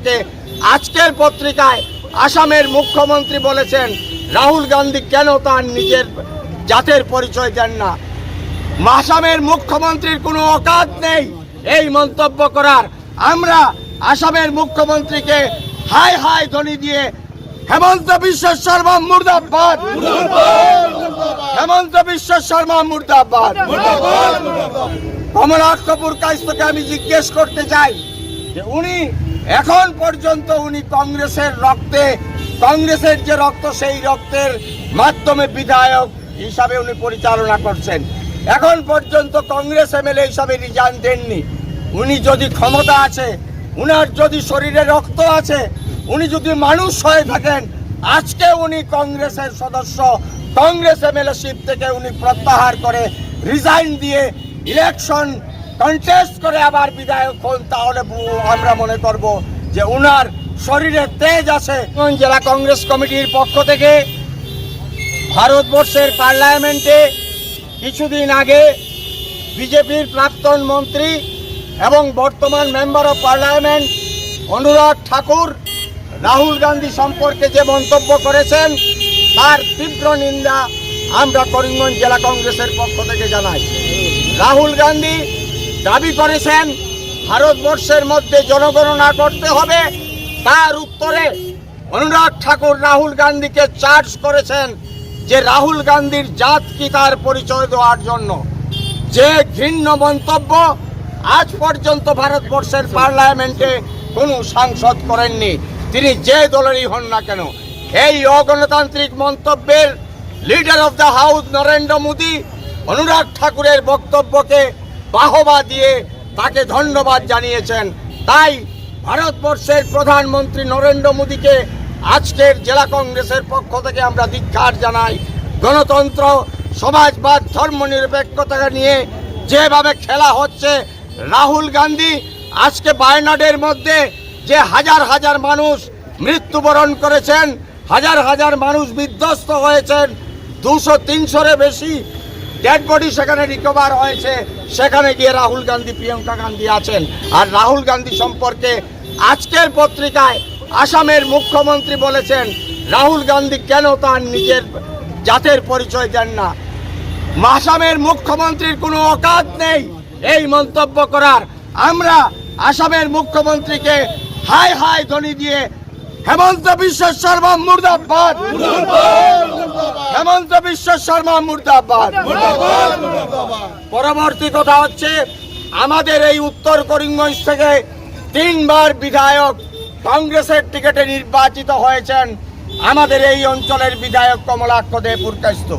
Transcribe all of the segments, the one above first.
সম্পর্কে আজকের পত্রিকায় আসামের মুখ্যমন্ত্রী বলেছেন রাহুল গান্ধী কেন তার নিজের জাতের পরিচয় দেন না। আসামের মুখ্যমন্ত্রীর কোনো অকাত নেই এই মন্তব্য করার। আমরা আসামের মুখ্যমন্ত্রীকে হাই হাই ধ্বনি দিয়ে হেমন্ত বিশ্ব শর্মা মুর্দাবাদ, হেমন্ত বিশ্ব শর্মা মুর্দাবাদ। কমলাক্ষপুর কায়স্থকে আমি জিজ্ঞেস করতে চাই যে উনি এখন পর্যন্ত উনি কংগ্রেসের রক্তে, কংগ্রেসের যে রক্ত সেই রক্তের মাধ্যমে বিধায়ক হিসাবে উনি পরিচালনা করছেন। এখন পর্যন্ত কংগ্রেস এমএলএ হিসাবে রিজাইন দেননি। উনি যদি ক্ষমতা আছে, উনার যদি শরীরে রক্ত আছে, উনি যদি মানুষ হয়ে থাকেন, আজকে উনি কংগ্রেসের সদস্য, কংগ্রেস এমএলএশিপ থেকে উনি প্রত্যাহার করে রিজাইন দিয়ে ইলেকশন কন্টেস্ট করে আবার বিধায়ক হন, তাহলে আমরা মনে করব যে উনার শরীরে তেজ আছে। জেলা কংগ্রেস কমিটির পক্ষ থেকে ভারতবর্ষের পার্লামেন্টে কিছুদিন আগে বিজেপির প্রাক্তন মন্ত্রী এবং বর্তমান মেম্বার অফ পার্লামেন্ট অনুরাগ ঠাকুর রাহুল গান্ধী সম্পর্কে যে মন্তব্য করেছেন তার তীব্র নিন্দা আমরা করিমগঞ্জ জেলা কংগ্রেসের পক্ষ থেকে জানাই। রাহুল গান্ধী দাবি করেছেন ভারতবর্ষের মধ্যে জনগণনা করতে হবে, তার উত্তরে অনুরাগ ঠাকুর রাহুল গান্ধীকে চার্জ করেছেন যে রাহুল গান্ধীর জাত কি তার পরিচয় দেওয়ার জন্য। যে ঘৃণ্য মন্তব্য আজ পর্যন্ত ভারতবর্ষের পার্লামেন্টে কোনো সাংসদ করেননি, তিনি যে দলেরই হন না কেন। এই অগণতান্ত্রিক মন্তব্যের leader of the house Narendra Modi Anurag ঠাকুরের বক্তব্যকে বাহবা দিয়ে তাকে ধন্যবাদ জানিয়েছেন। তাই ভারতবর্ষের প্রধানমন্ত্রী নরেন্দ্র মোদীকে আজকের জেলা কংগ্রেসের পক্ষ থেকে আমরা ধিক্কার জানাই। গণতন্ত্র, সমাজবাদ, ধর্মনিরপেক্ষতাকে নিয়ে যেভাবে খেলা হচ্ছে, রাহুল গান্ধী আজকে বায়নাডের মধ্যে যে হাজার হাজার মানুষ মৃত্যুবরণ করেছেন, হাজার হাজার মানুষ বিধ্বস্ত হয়েছেন, 200-300-এর বেশি ডেড বডি সেখানে রিকভার হয়েছে, সেখানে গিয়ে রাহুল গান্ধী, প্রিয়াঙ্কা গান্ধী আছেন। আর রাহুল গান্ধী সম্পর্কে আজকের পত্রিকায় আসামের মুখ্যমন্ত্রী বলেছেন রাহুল গান্ধী কেন তার নিজের জাতের পরিচয় দেন না। আসামের মুখ্যমন্ত্রীর কোনো অকাত নেই এই মন্তব্য করার। আমরা আসামের মুখ্যমন্ত্রীকে হাই হাই ধ্বনি দিয়ে হেমন্ত বিশ্ব শর্মা মুর্দাবাদ, হেমন্ত বিশ্ব শর্মা মুর্দাবাদ। পরবর্তী কথা হচ্ছে, আমাদের এই উত্তর করিমগঞ্জ থেকে 3 বার বিধায়ক কংগ্রেসের টিকিটে নির্বাচিত হয়েছেন আমাদের এই অঞ্চলের বিধায়ক কমলাক্ষ দে পুরকায়স্থ।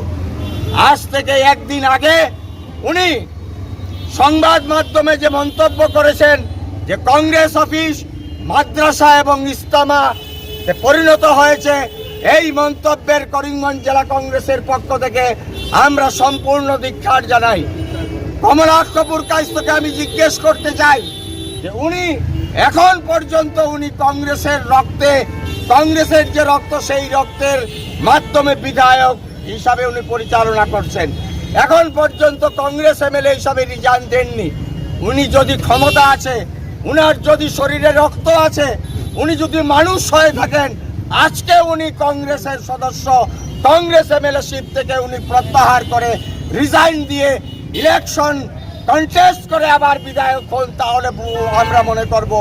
আজ থেকে একদিন আগে উনি সংবাদ মাধ্যমে যে মন্তব্য করেছেন যে কংগ্রেস অফিস মাদ্রাসা এবং ইস্তামা পরিণত হয়েছে, এই মন্তব্যের করিমগঞ্জ জেলা কংগ্রেসের পক্ষ থেকে আমরা সম্পূর্ণ ধিক্কার জানাই। কমলাক্ষপুর কায়স্থকে আমি জিজ্ঞেস করতে চাই যে উনি এখন পর্যন্ত উনি কংগ্রেসের রক্তে, কংগ্রেসের যে রক্ত সেই রক্তের মাধ্যমে বিধায়ক হিসাবে উনি পরিচালনা করছেন। এখন পর্যন্ত কংগ্রেস এমএলএ হিসাবে রিজাইন দেননি। উনি যদি ক্ষমতা আছে, উনার যদি শরীরে রক্ত আছে, উনি যদি মানুষ হয়ে থাকেন, আজকে উনি কংগ্রেসের সদস্য, কংগ্রেস এমএলএশিপ থেকে উনি প্রত্যাহার করে রিজাইন দিয়ে ইলেকশন কন্টেস্ট করে আবার বিধায়ক হন, তাহলে আমরা মনে করব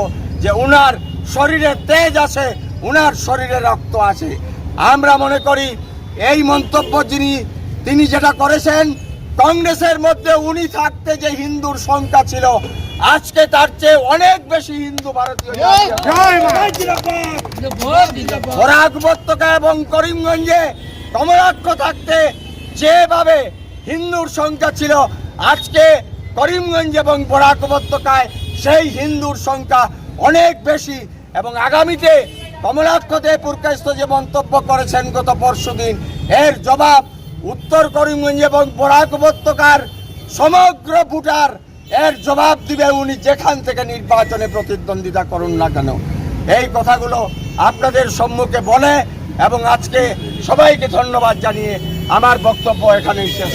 যে উনার শরীরে তেজ আছে, উনার শরীরে রক্ত আছে। আমরা মনে করি এই মন্তব্য তিনি যেটা করেছেন, কংগ্রেসের মধ্যে উনি থাকতে যে হিন্দুর সংখ্যা ছিল, আজকে তার চেয়ে অনেক বেশি হিন্দু ভারতীয় বরাক উপত্যকা এবং করিমগঞ্জে কমলাক্ষ থাকতে যেভাবে হিন্দুর সংখ্যা ছিল, আজকে করিমগঞ্জ এবং বরাক উপত্যকায় সেই হিন্দুর সংখ্যা অনেক বেশি। এবং আগামীতে কমলাক্ষ দে পুরকায়স্থ যে মন্তব্য করেছেন গত পরশুদিন, এর জবাব উত্তর করিমগঞ্জ এবং বরাক উপত্যকার সমগ্র ভোটার এর জবাব দিবে, উনি যেখান থেকে নির্বাচনে প্রতিদ্বন্দ্বিতা করুন না কেন। এই কথাগুলো আপনাদের সম্মুখে বলে এবং আজকে সবাইকে ধন্যবাদ জানিয়ে আমার বক্তব্য এখানেই শেষ।